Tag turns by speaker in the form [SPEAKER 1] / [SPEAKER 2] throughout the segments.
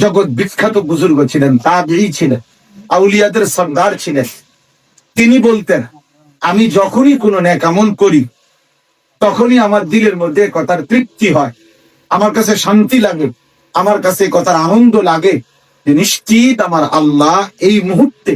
[SPEAKER 1] জগৎ বিখ্যাত বুজুর্গ ছিলেন, তাবেঈ ছিলেন, আউলিয়াদের সর্দার ছিলেন। তিনি বলতেন, আমি যখনই কোনো নেক আমল করি তখনই আমার দিলের মধ্যে কথার তৃপ্তি হয়, আমার কাছে শান্তি লাগে, আমার কাছে কথার আনন্দ লাগে যে নিশ্চিত আমার আল্লাহ এই মুহূর্তে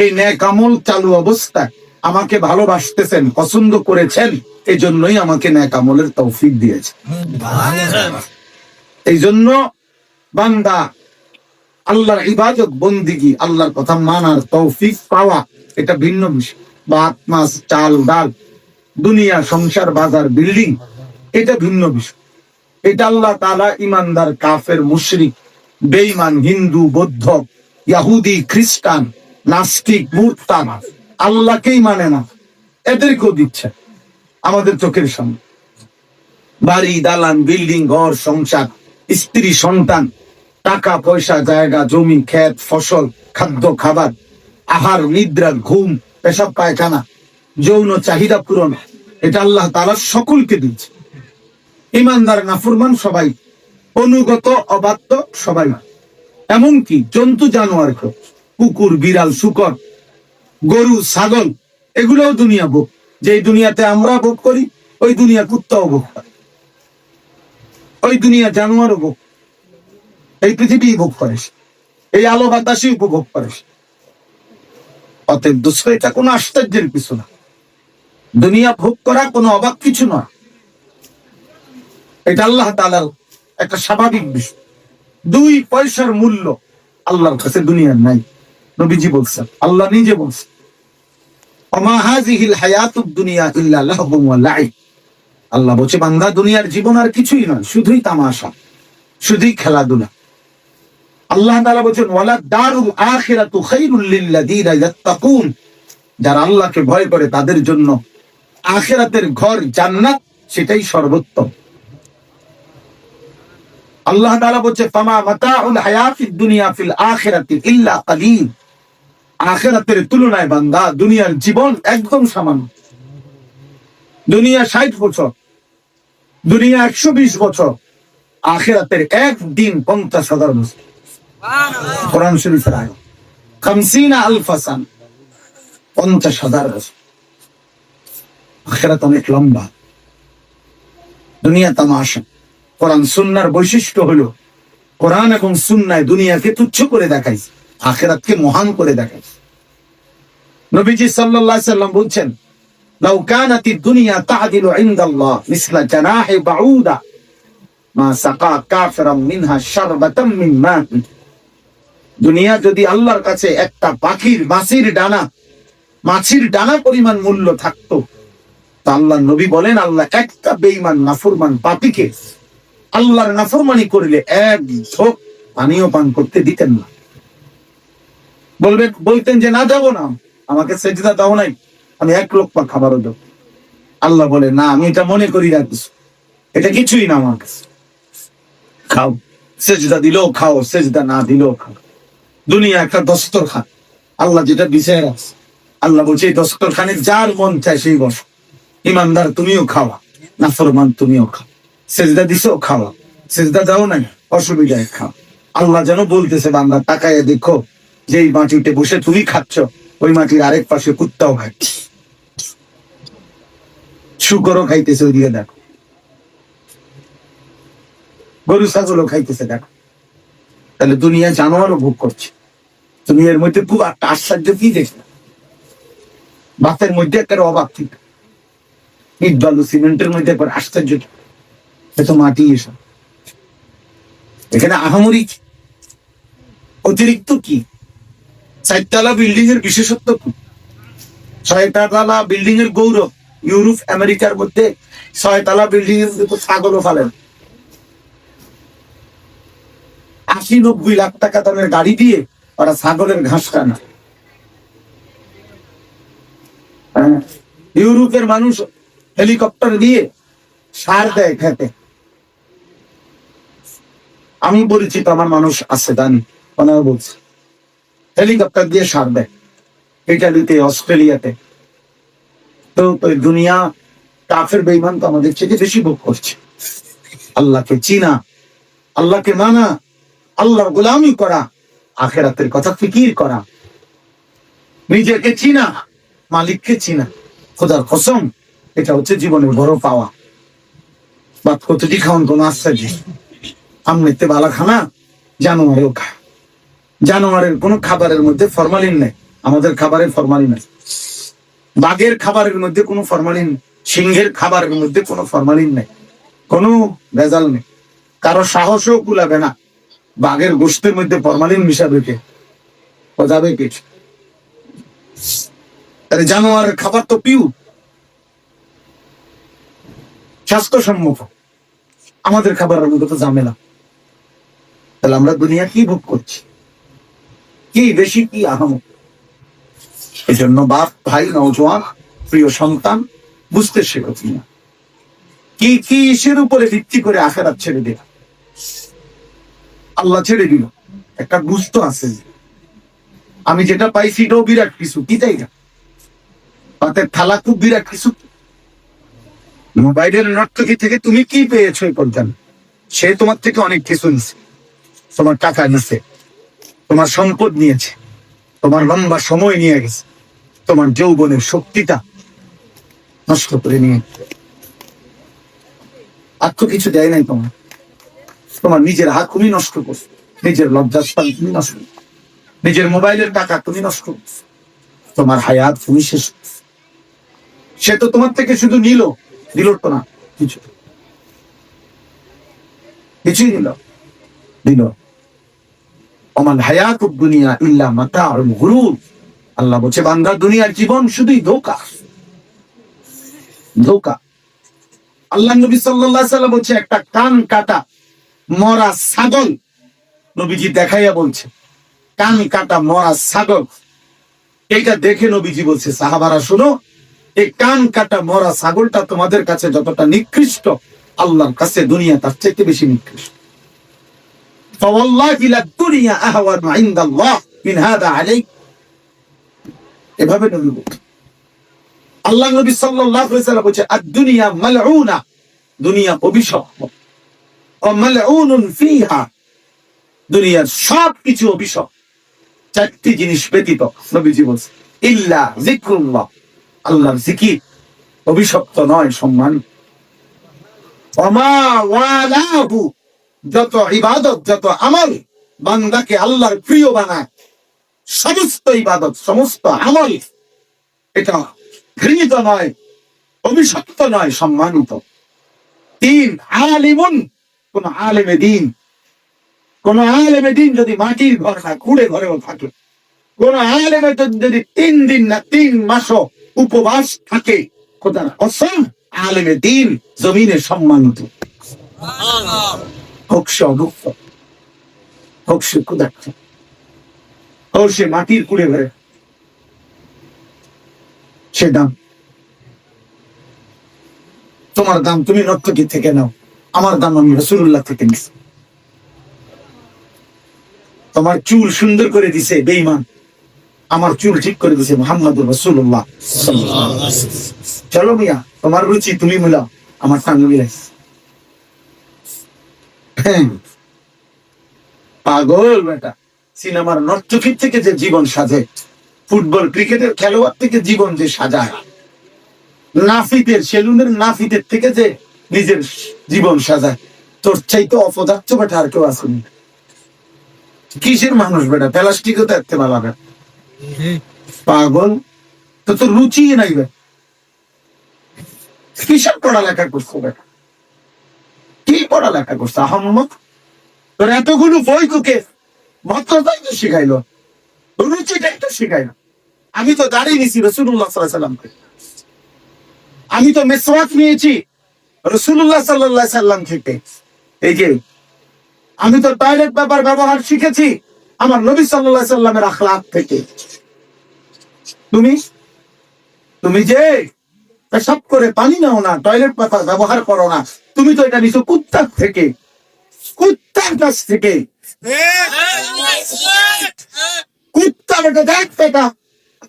[SPEAKER 1] এই নেক আমল চালু অবস্থায় আমাকে ভালোবাসতেছেন, পছন্দ করেছেন, এই জন্যই আমাকে নেক আমলের তৌফিক দিয়েছে। এই জন্য বান্দা আল্লাহর ইবাদত বন্দিগি, আল্লাহর কথা মানার তৌফিক পাওয়া এটা ভিন্ন বিষয়। ভাত মাছ চাল ডাল, দুনিয়া সংসার বাজার বিল্ডিং, এটা ভিন্ন বিষয়। এটা আল্লাহ তাআলা ইমানদার কাফের মুশরিক বেঈমান হিন্দু বৌদ্ধ ইহুদি খ্রিস্টান নাস্তিক মুরতাদ আল্লাহকেই মানে না এদেরকেও দিচ্ছে আমাদের চোখের সামনে। বাড়ি দালান বিল্ডিং ঘর সংসার স্ত্রী সন্তান টাকা পয়সা জায়গা জমি ক্ষেত ফসল খাদ্য খাবার আহার নিদ্রা ঘুম পেশাব পায়খানা যৌন চাহিদা পূরণ, এটা আল্লাহ তাআলা সকলকে দিচ্ছে। ইমানদার নাফরমান সবাই, অনুগত অবাধ্য সবাই, এমনকি জন্তু জানোয়ার কুকুর বিড়াল শুকর গরু ছাগল এগুলোও দুনিয়া ভোগ। যে দুনিয়াতে আমরা ভোগ করি ওই দুনিয়া কুত্তাও ভোগ করে, ওই দুনিয়া জানোয়ারও ভোগ, এই পৃথিবী ভোগ করে, এই আলো বাতাসই উপভোগ করে। অতএব দোস্ত, এটা কোনো আশ্চর্যের কিছু না, দুনিয়া ভোগ করা কোনো অবাক কিছু নয়, এটা আল্লাহ তাআলার একটা স্বাভাবিক বিষয়। 2 পয়সার মূল্য আল্লাহর কাছে দুনিয়ার নাই। নবীজি বলছেন, আল্লাহ নিজে বলছেন, ওমা হাযিহিল হায়াতুদ দুনিয়া ইল্লা লাহবুন ওয়া লাইব। আল্লাহ বলছে, বান্দা দুনিয়ার জীবন আর কিছুই নয়, শুধুই তামাশা, শুধুই খেলাধুলা। আল্লাহ তাআলা বলেন, ওয়ালা দারুল আখিরাতু খায়রুল লিল্লাযিনা ইয়াত্তাকুন। যারা আল্লাহকে ভয় করে তাদের জন্য আখিরাতের ঘর জান্নাত, সেটাই সর্বোত্তম। আল্লাহ তাআলা বলছে, ফামা মাতাউল হায়াতিদ দুনিয়া ফিল আখিরাতি ইল্লা কালিল। আখিরাতের তুলনায় বান্দা দুনিয়ার জীবন একদম সামান্য। দুনিয়া 60 বছর, দুনিয়া 120 বছর, আখিরাতের একদিন 50,000 বছর। কোরআন শরীফের আয়াত 50,000 সানা, 50,000 বছর। আখিরাত অনেক লম্বা, দুনিয়া তামাশা। কোরআন সুন্নাহর বৈশিষ্ট্য হলো কোরআন এবং সুন্নায় দুনিয়াকে তুচ্ছ করে দেখাইছে, আখিরাতকে মহান করে দেখাইছে। নবীজি সাল্লাল্লাহু আলাইহি সাল্লাম বলছেন, লাউ কানাতিদ দুনিয়া তা'দিলু ইনদাল্লাহ মিসলা জানাহি বাউদা মা সাকা কাফিরাম মিনহা শারবাতাম মিন মা। দুনিয়া যদি আল্লাহর কাছে একটা পাখির মাছির ডানা পরিমাণ মূল্য থাকতো, তা আল্লাহর নবী বলেন, আল্লাহ একটা বেঈমান নাফরমান পাপীকে আল্লাহর নাফরমানি করলে এক ঢোক পানিও পান করতে দিতেন না। বলতেন যে না, যাবো না, আমাকে সেজদা দাও নাই, আমি 1 লোকমা খাবারও দেব। আল্লাহ বলে, না, আমি এটা মনে করি না কিছু, এটা কিছুই না আমার কাছে, খাও। সেজদা দিলেও খাও, সেজদা না দিলেও খাও। দুনিয়া একটা দস্তরখান, আল্লাহ যেটা বিচার আছে। আল্লাহ বলছে, এই দস্তরখানে যার মন চায় সেই বসো। ইমানদার তুমিও খাওয়া, নাফরমান তুমিও খাও। সেজদা দিছো খাওয়া, সেজদা দাও না অসুবিধায় খাও। আল্লাহ যেন বলতেছে, বান্দা তাকায় দেখো, যেই মাটিতে বসে তুমি খাচ্ছ ওই মাটির আরেক পাশে কুত্তাও খাচ্ছে, শুকরও খাইতেছে, ওইদিকে দেখো, গরু ছাগলও খাইতেছে, দেখো। তাহলে দুনিয়া জানোয়ারও ভোগ করছে। তুমি এর মধ্যে খুব একটা আশ্চর্য কি দেখলে? বাতের মধ্যে একটা অবাক ঠিক, ইট বালু সিমেন্টের মধ্যে একবার আশ্চর্য, এত মাটি এসব, এখানে আহামরি অতিরিক্ত কি? 4 তলা বিল্ডিং এর বিশেষত্ব কি? 6 তলা বিল্ডিং এর গৌরব। ইউরোপ আমেরিকার মধ্যে 6 তলা বিল্ডিং এর ছাগলও ফালেন। 80-90 লাখ টাকা দামের গাড়ি দিয়ে ওরা ছাগলের ঘাস কানা। ইউরোপের মানুষ হেলিকপ্টার দিয়ে সার দেয় খেতে। আমি পরিচিত, আমার মানুষ আছে, জানি, ওনারা বলছে হেলিকপ্টার দিয়ে সার দেয় ইটালিতে, অস্ট্রেলিয়াতে। তো দুনিয়া কাফের বেঈমান তো আমাদের চেয়ে বেশি ভোগ করছে। আল্লাহকে চিনা, আল্লাহকে মানা, আল্লাহর গোলামি করা, আখিরাতের কথা ফিকির করা, নিজেকে চিনা, মালিককে চিনা, খোদার কসম এটা হচ্ছে জীবনের বড় পাওয়া। বাদ কতটি খাওয়ান কোন আশ্চর্য, আমনেতে বালা খানা জানোয়ারেও খায়। জানোয়ারের কোনো খাবারের মধ্যে ফরমালিন নেই, আমাদের খাবারে ফরমালিন আছে। বাঘের খাবারের মধ্যে কোনো ফরমালিন, সিংহের খাবারের মধ্যে কোনো ফরমালিন নেই, কোনো ভেজাল নেই। কারো সাহসও কুলাবে না বাঘের গোশতের মধ্যে ফরমালিন মিশাবে কে, যাবে কে? জানোয়ারের খাবার তো পিউ, স্বাস্থ্যসম্মত। আমাদের খাবারের মধ্যে তো ঝামেলা। তাহলে আমরা দুনিয়া কি ভোগ করছি, কি বেশি কি আহম? এই জন্য বাপ, ভাই, নওজোয়ান, প্রিয় সন্তান, বুঝতে শেখো না কি কিসের উপরে ভিত্তি করে আখেরাত ছেড়ে দিল। আল্লাহ ছেড়ে দিল, একটা বুঝতো আছে আমি যেটা পাইছি এটাও বিরাট কিছু, কি তাই না? পাতের থালা খুব বিরাট কিছু। মোবাইলের নর্তকী থেকে তুমি কি পেয়েছো এই পর্যন্ত? সে তোমার থেকে অনেক কিছু নিছে, তোমার টাকা নিছে, তোমার সম্পদ নিয়েছে, তোমার লম্বা সময় নিয়ে গেছে, তোমার যৌবনের শক্তিটা নষ্ট করে নিয়ে, আর তো কিছু দেয় নাই তোমার। তোমার নিজের হাত তুমি নষ্ট করছো, নিজের লজ্জাস্থান তুমি নষ্ট করছো, নিজের মোবাইলের টাকা তুমি নষ্ট করছো, তোমার হায়াত তুমি শেষ করছো। সে তো তোমার থেকে শুধু নিল, দিল তো না কিছু, কিছুই দিল দিল। ওমান হায়াতুদ দুনিয়া ইল্লা মাতাউল গুরুর। আল্লাহ বলছে বান্দা দুনিয়ার জীবন শুধুই ধোঁকা, ধোঁকা। আল্লাহ নবী সাল্লাল্লাহু আলাইহি ওয়াসাল্লাম বলছে একটা কান কাটা মরা ছাগল, নবীজি দেখাইয়া বলছে কান কাটা মরা ছাগল। এইটা দেখে নবীজি বলছে সাহাবারা শোনো, এই কান কাটা মরা ছাগলটা তোমাদের কাছে যতটা নিকৃষ্ট, আল্লাহর কাছে দুনিয়া তার চাইতে বেশি নিকৃষ্ট। ফাওয়াল্লাহি লাদ-দুনিয়া আহওয়ানু ইনদাল্লাহ মিন হাদা আলাইক। এভাবে নবী বলছেন। আল্লাহ নবী সাল্লাল্লাহু আলাইহি ওয়াসাল্লাম বলছে আদ-দুনিয়া মালউনা, দুনিয়া অভিশপ্ত। ওয়া মালউনুন ফিহা, দুনিয়ার সবকিছু অভিশপ্ত, চারটি জিনিস ব্যতীত নবীজি বলছে ইল্লা যিকরুল্লাহ, আল্লাহর জিকির অভিশপ্ত নয়, সম্মান। ওমা ওয়ালাহু, যত ইবাদত যত আমল বান্দাকে আল্লাহর প্রিয় বানায়, সমস্ত ইবাদত সমস্ত আমল এটা ঘৃণিত নয়, অভিশপ্ত নয়, সম্মানিত। তিন, আলিমুন, কোন আলেমে দিন, কোন আলেমে দিন যদি মাটির ঘর না কুড়ে ঘরেও থাকে, কোন আলেমে যদি 3 দিন না 3 মাসও উপবাস থাকে, খোদার কসম আলেমে দিন জমিনে সম্মানিত, হোক সে অভুক্ত, হোক সে ক্ষুধার্ত, হোক সে মাটির কুড়ে ঘরে, সে দাম। তোমার দাম তুমি নর্তকী থেকে নাও, আমার দাম আমি রাসূলুল্লাহ থেকে নিছি। তোমার চুল সুন্দর করে দিছে বেঈমান, আমার চুল ঠিক করে দিছে মুহাম্মদুর রাসূলুল্লাহ সাল্লাল্লাহু আলাইহি ওয়াসাল্লাম। চলো মিয়া, তোমার রুচি তুমি মিলাও, আমার সঙ্গে মিলাইছে। পাগল বেটা, সিনেমার নর্তকীর থেকে যে জীবন সাজে, ফুটবল ক্রিকেটের খেলোয়াড় থেকে জীবন যে সাজায়, নাফিতের সেলুনের নাফিতের থেকে যে নিজের জীবন সাজায়, তোর চাইতে অপদার্থ বেটা আর কেউ আসেনি। কিসের মানুষ বেটা, প্লাস্টিকও তো এতে বালাবে। পাগল, তো তোর রুচি নাই বে, কিসের পড়ালেখা করছো বেটা, কি পড়ালেখা করছো আহম্মদ? তোর এতগুলো বই তোকে ভদ্রতাই তো শিখাইলো, রুচিটাই তো শিখাইলো। আমি তো দাঁড়িয়ে নিছি রাসূলুল্লাহ সাল্লাল্লাহু আলাইহি সাল্লামকে, আমি তো মেসওয়াক নিয়েছি রাসূলুল্লাহ সাল্লাল্লাহু আলাইহি সাল্লাম থেকে। এই যে আমি তো টয়লেট পেপার ব্যবহার শিখেছি আমার নবী সাল্লাল্লাহু আলাইহি সাল্লামের আখলাক থেকে। তুমি তুমি যে পেশাব করে পানি নাও না, টয়লেট পেপার ব্যবহার করো না, তুমি তো এটা নিছো কুত্তার থেকে, কুত্তার কাছ থেকে। কুত্তা বেটা, দেখ বেটা,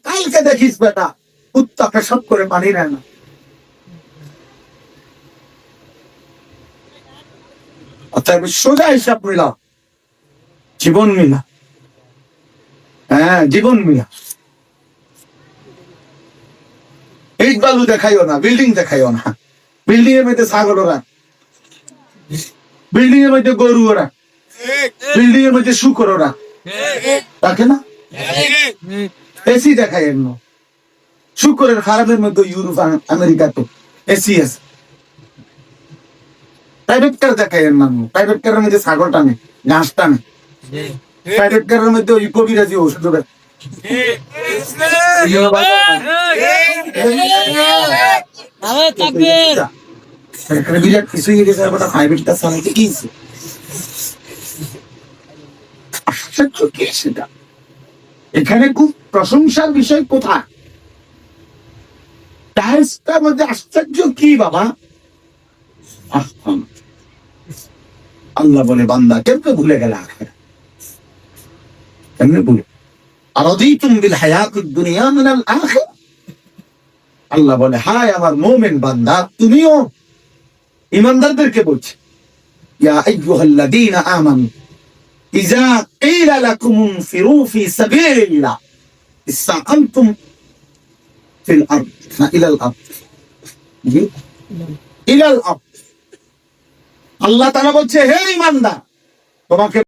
[SPEAKER 1] কালকে দেখিস বেটা, কুত্তা পেশাব করে পানি নেয় না। অতএব সোজা হিসাব মিলাও, জীবন মিলা, হ্যাঁ জীবন মিলা। ইট বালু দেখাইও না, বিল্ডিং দেখাইও না। বিল্ডিং এর মধ্যে ছাগল ওরা, বিল্ডিং এর মধ্যে গরু ওরা, বিল্ডিং এর মধ্যে শুকর ওরা, তাকে না এসি দেখাই এমন। শুকরের খারাপের মধ্যে ইউরোপ আমেরিকা তো এসি আছে। প্রাইভেট কার দেখাই এর নাম, প্রাইভেট কারের মধ্যে ছাগল টানে, ঘাস টানে। প্রাইভেট কারের মধ্যে ওই কবিরাজি ওষুধ দেবে। বিরাট কিছুই গেছে, প্রাইভেটটা চালাইতে কি আশ্চর্য কি সেটা। এখানে খুব প্রশংসার বিষয় কোথায়? টাইলসটার মধ্যে আশ্চর্য কি বাবা? আল্লাহ বলে বান্দা কেমনে ভুলে গেল আখিরাত, কেমনে ভুলে? আরাদিতুম বিল হায়াতিদ দুনিয়া মিনাল আখিরাহ। আল্লাহ বলে হায় আমার মুমিন বান্দা, তুমিও ঈমানদারদেরকে বলছে ইয়া আইয়ুহাল্লাযীনা আমানু ইযা কিলা লাকুম ইনফিরু ফি সাবিলিল্লাহ ইসতাকামতুম ফিল আরদ, না ইলাল আরদ, ইলাল আরদ। আল্লাহ তাআলা বলছে হে ঈমানদার, তোমাকে